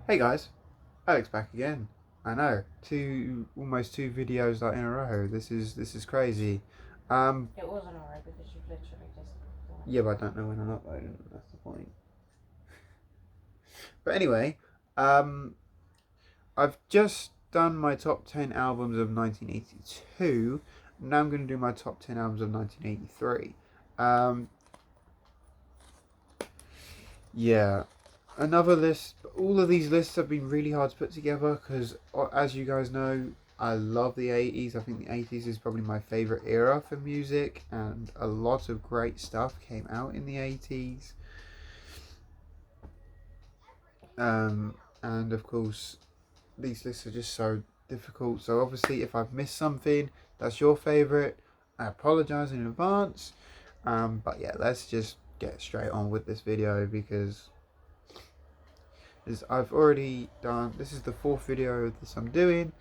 Hey guys, Alex back again. I know, almost two videos like in a row. This is crazy. Um, It wasn't alright because you've literally just. yeah, but I don't know when I'm uploading. That's the point. But anyway, um, I've just done my top 10 albums of 1982. Now I'm going to do my top 10 albums of 1983. Um, yeah, another list. All of these lists have been really hard to put together because, as you guys know, I love the 80s. I think the 80s is probably my favourite era for music, and a lot of great stuff came out in the 80s. And of course, these lists are just so difficult. So, obviously, if I've missed something that's your favourite, I apologise in advance. But yeah, let's just get straight on with this video because I've already done. This is the fourth video of this I'm doing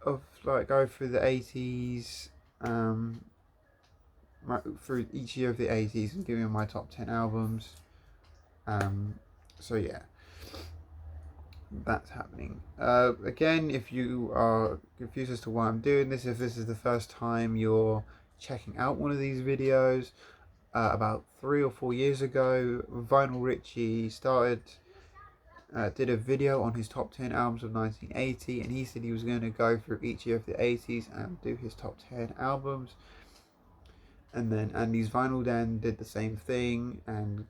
of like go through the 80s, through each year of the 80s and giving my top 10 albums. So yeah, that's happening. Again, if you are confused as to why I'm doing this, if this is the first time you're checking out one of these videos, about 3 or 4 years ago, Vinyl Richie did a video on his top 10 albums of 1980, and he said he was going to go through each year of the 80s and do his top 10 albums. And then Andy's Vinyl Den did the same thing, and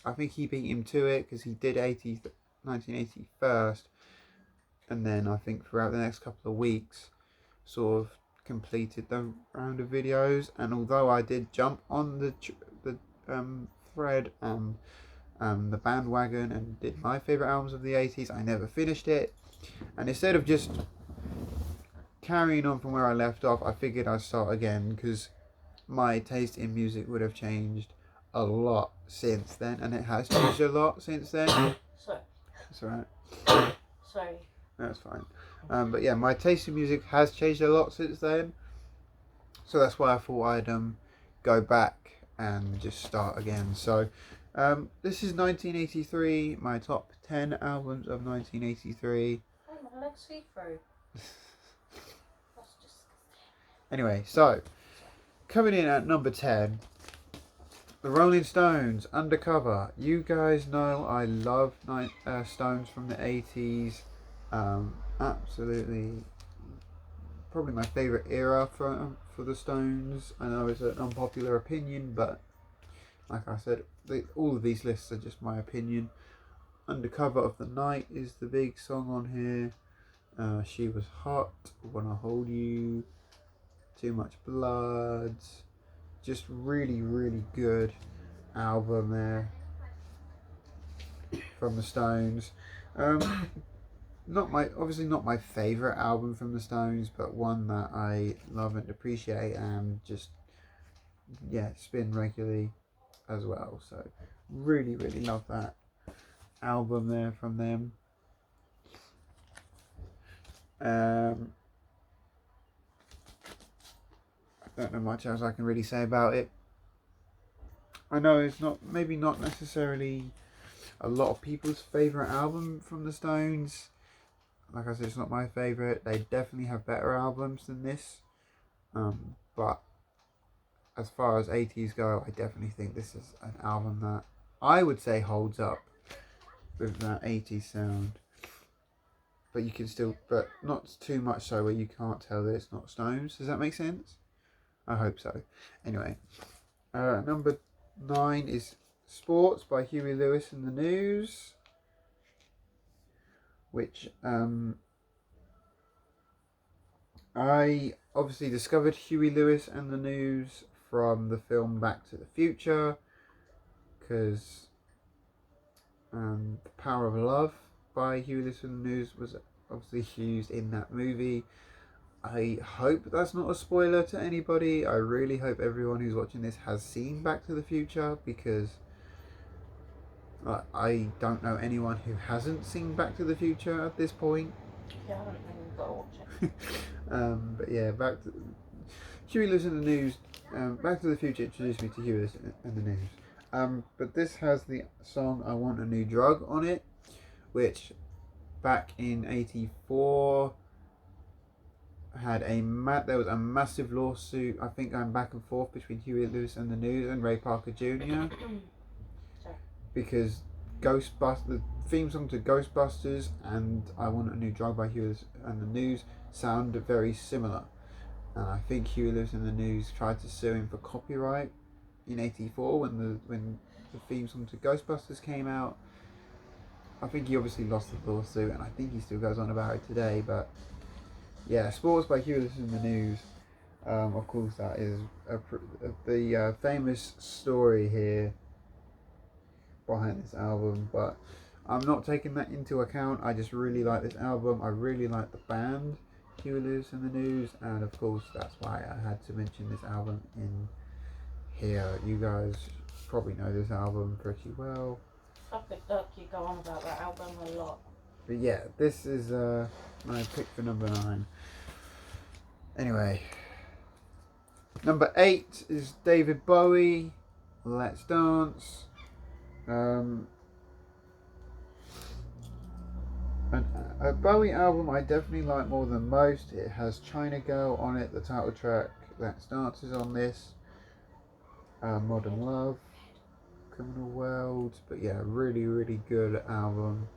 I think he beat him to it because he did 1980 first, and then I think throughout the next couple of weeks sort of completed the round of videos. And although I did jump on the thread and the bandwagon and did my favourite albums of the 80s, I never finished it. And instead of just carrying on from where I left off, I figured I'd start again because my taste in music would have changed a lot since then, and it has changed a lot since then. Sorry. That's alright. Sorry. That's fine. But yeah, my taste in music has changed a lot since then, so that's why I thought I'd go back and just start again. So this is 1983, my top 10 albums of 1983. Oh, my leg's see through. That's just. Anyway, so coming in at number 10, the Rolling Stones, Undercover. You guys know I love Stones from the 80s. Absolutely, probably my favourite era for the Stones. I know it's an unpopular opinion, but like I said, all of these lists are just my opinion. Undercover of the Night is the big song on here. She Was Hot, Wanna Hold You, Too Much Blood. Just really, really good album there from the Stones. Obviously not my favourite album from the Stones, but one that I love and appreciate and just spin regularly as well. So really, really love that album there from them. I don't know much else I can really say about it. I know it's maybe not necessarily a lot of people's favourite album from the Stones. Like I said, it's not my favourite. They definitely have better albums than this. But as far as 80s go, I definitely think this is an album that I would say holds up with that 80s sound. But you can still, but not too much so where you can't tell that it's not Stones. Does that make sense? I hope so. Anyway, number 9 is Sports by Huey Lewis and the News, which I obviously discovered Huey Lewis and the News from the film Back to the Future, because The Power of Love by Huey Lewis and the News was obviously used in that movie. I hope that's not a spoiler to anybody. I really hope everyone who's watching this has seen Back to the Future, because I don't know anyone who hasn't seen Back to the Future at this point. Yeah, I haven't even got to watch it. But yeah, Huey Lewis and the News. Back to the Future introduced me to Huey Lewis and the News. But this has the song "I Want a New Drug" on it, which back in '84 had there was a massive lawsuit, I think, going back and forth between Huey Lewis and the News and Ray Parker Jr. because the theme song to Ghostbusters and I Want a New Drug by Huey Lewis and the News sound very similar. And I think Huey Lewis and the News tried to sue him for copyright in '84 when the theme song to Ghostbusters came out. I think he obviously lost the lawsuit, and I think he still goes on about it today. But yeah, Sports by Huey Lewis and the News. Of course, that is the famous story here behind this album, but I'm not taking that into account. I just really like this album. I really like the band Huey Lewis and the News, and of course that's why I had to mention this album in here. You guys probably know this album pretty well. I picked up, you go on about that album a lot. But yeah, this is my pick for number 9. Anyway, number 8 is David Bowie, Let's Dance. A Bowie album I definitely like more than most. It has China Girl on it, the title track. Let's Dance is on this. Modern Love, Criminal World. But yeah, really, really good album.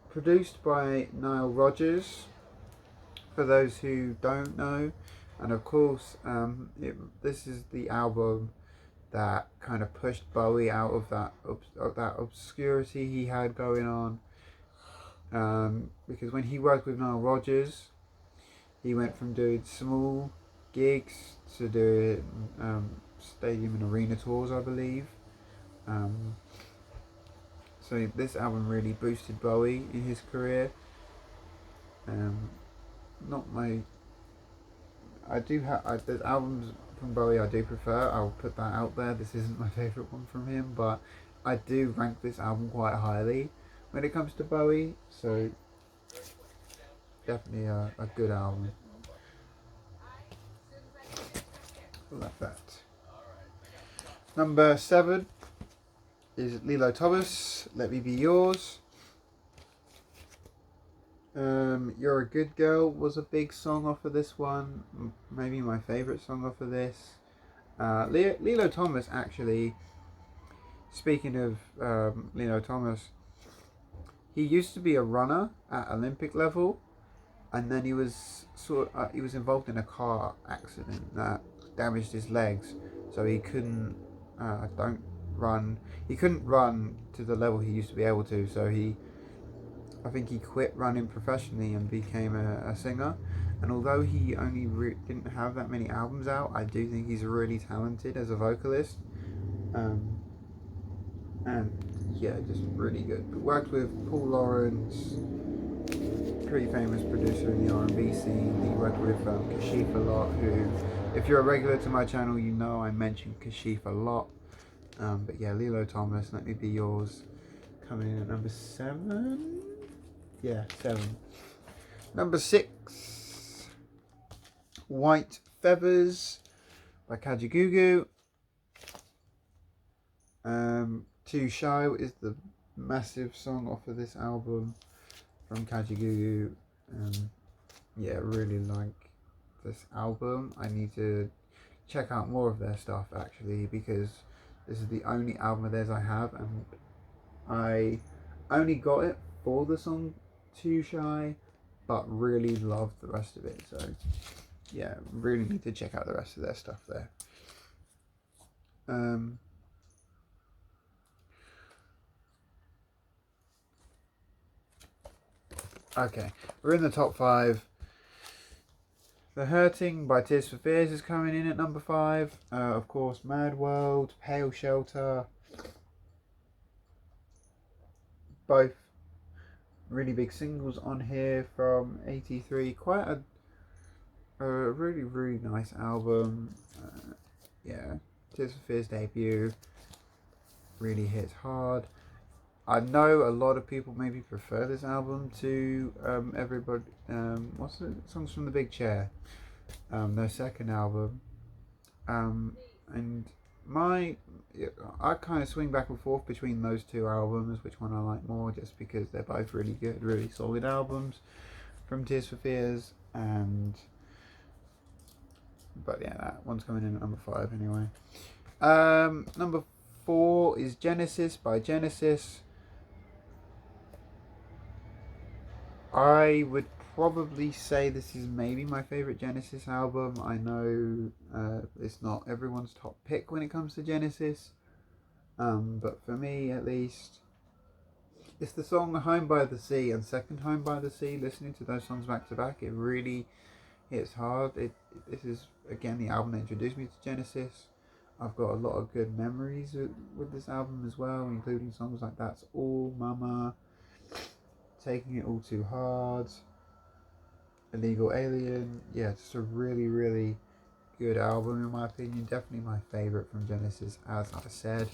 Produced by Nile Rodgers, for those who don't know. And of course, this is the album that kind of pushed Bowie out of that obscurity he had going on. Because when he worked with Nile Rodgers, he went from doing small gigs to doing stadium and arena tours, I believe. So this album really boosted Bowie in his career. There's albums from Bowie I do prefer. I'll put that out there. This isn't my favourite one from him, but I do rank this album quite highly when it comes to Bowie. So definitely a good album. Like that. Number 7 is Lilo Thomas, Let Me Be Yours. You're a Good Girl was a big song off of this one. Maybe my favourite song off of this. Lilo Thomas, actually, speaking of Lilo Thomas, he used to be a runner at Olympic level, and then he was involved in a car accident that damaged his legs, so he couldn't run. He couldn't run to the level he used to be able to. So I think he quit running professionally and became a singer. And although he only didn't have that many albums out, I do think he's really talented as a vocalist. And yeah, just really good. But worked with Paul Lawrence, pretty famous producer in the R&B scene. He worked with Kashif a lot, who, if you're a regular to my channel, you know I mention Kashif a lot. But yeah, Lilo Thomas, Let Me Be Yours, coming in at number 7. Yeah, 7. Number 6, White Feathers by Kajagoogoo. Too Shy is the massive song off of this album from Kajagoogoo. Yeah, really like this album. I need to check out more of their stuff, actually, because this is the only album of theirs I have, and I only got it for the song Too Shy, but really love the rest of it. So yeah, really need to check out the rest of their stuff there. Okay, we're in the top 5. The Hurting by Tears for Fears is coming in at number 5. Of course, Mad World, Pale Shelter. Both really big singles on here from '83. Quite a really, really nice album. Yeah, Tears for Fears debut really hits hard. I know a lot of people maybe prefer this album to Everybody. What's the Songs from the Big Chair? Their second album. And I kind of swing back and forth between those two albums, which one I like more, just because they're both really good, really solid albums from Tears for Fears, but yeah, that one's coming in at number 5 anyway. Number 4 is Genesis by Genesis. I would probably say this is maybe my favourite Genesis album. I know it's not everyone's top pick when it comes to Genesis, but for me at least, it's the song Home by the Sea and Second Home by the Sea. Listening to those songs back to back, it really hits hard. This is, again, the album that introduced me to Genesis. I've got a lot of good memories with this album as well, including songs like That's All, Mama, Taking It All Too Hard, Illegal Alien. Yeah, just a really, really good album in my opinion. Definitely my favourite from Genesis, as I said.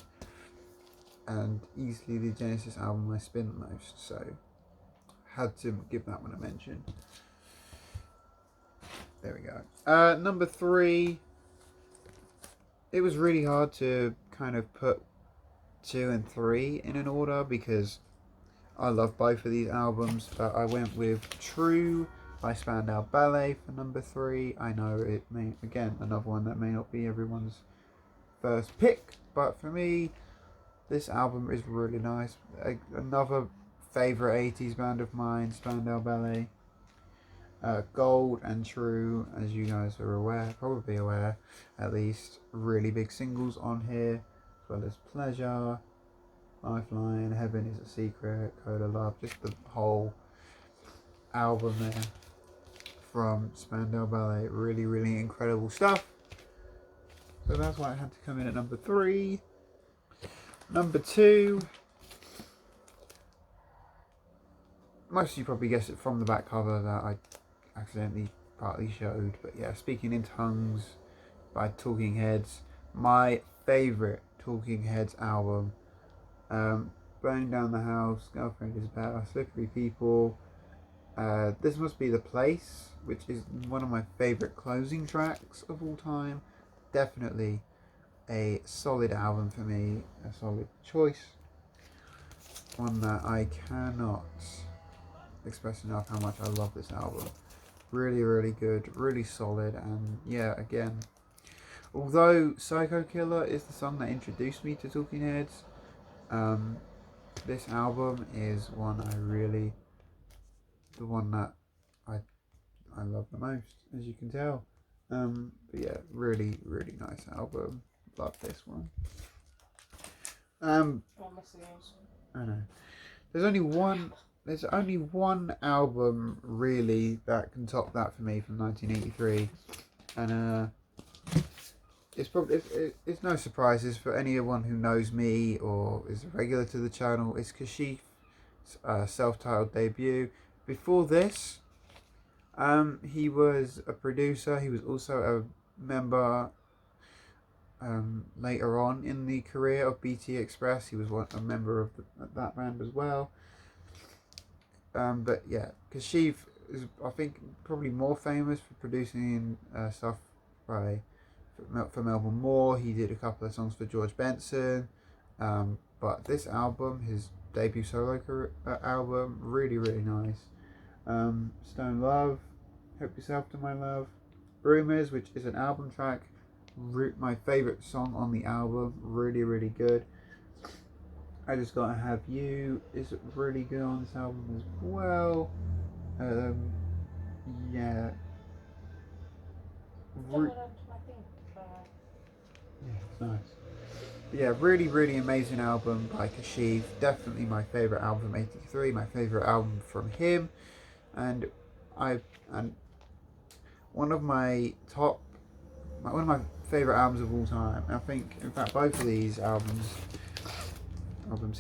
And easily the Genesis album I spin the most, so had to give that one a mention. There we go. Number 3. It was really hard to kind of put 2 and 3 in an order because I love both of these albums, but I went with True by Spandau Ballet for number 3. I know it may, again, another one that may not be everyone's first pick, but for me, this album is really nice. Another favourite 80s band of mine, Spandau Ballet. Gold and True, as you guys are aware, probably aware at least, really big singles on here, as well as Pleasure, Lifeline, Heaven is a Secret, Coda Love, just the whole album there from Spandau Ballet. Really, really incredible stuff. So that's why it had to come in at number 3. Number 2, most of you probably guessed it from the back cover that I accidentally partly showed, but yeah, Speaking in Tongues by Talking Heads, my favourite Talking Heads album. Burning Down the House, Girlfriend is Better, Slippery People, This Must Be the Place, which is one of my favourite closing tracks of all time. Definitely a solid album for me, a solid choice, one that I cannot express enough how much I love this album. Really, really good, really solid, and yeah, again, although Psycho Killer is the song that introduced me to Talking Heads, this album is the one that I love the most, as you can tell. But yeah, really, really nice album. Love this one. I know. There's only one album really that can top that for me from 1983, and it's no surprises for anyone who knows me or is a regular to the channel. It's Kashif's self-titled debut. Before this, he was a producer. He was also a member later on in the career of BT Express. He was a member of that band as well. But yeah, Kashif is, I think, probably more famous for producing stuff for Melbourne Moore. He did a couple of songs for George Benson. But this album, his debut solo album, really, really nice. Stone Love, Help Yourself to My Love, Rumours, which is an album track, my favourite song on the album, really, really good. I Just Gotta Have You is really good on this album as well. Yeah. Yeah, it's nice. But yeah, really, really amazing album by Kashif. Definitely my favourite album from '83, my favourite album from him. And one of my favourite albums of all time. I think, in fact, both of these albums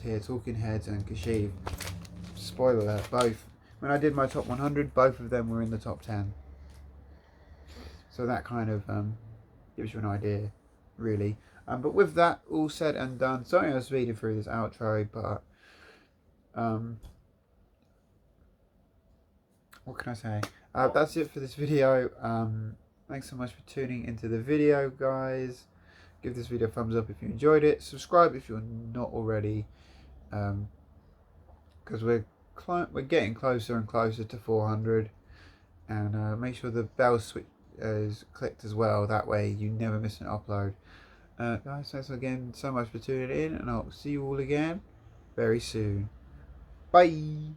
here, Talking Heads and Kashif, spoiler alert, both, when I did my top 100, both of them were in the top 10. So that kind of gives you an idea, really. But with that all said and done, sorry I was speeding through this outro, but what can I say? That's it for this video. Thanks so much for tuning into the video, guys. Give this video a thumbs up if you enjoyed it. Subscribe if you're not already, because we're getting closer and closer to 400. And make sure the bell switch is clicked as well. That way you never miss an upload. Guys, thanks again so much for tuning in, and I'll see you all again very soon. Bye.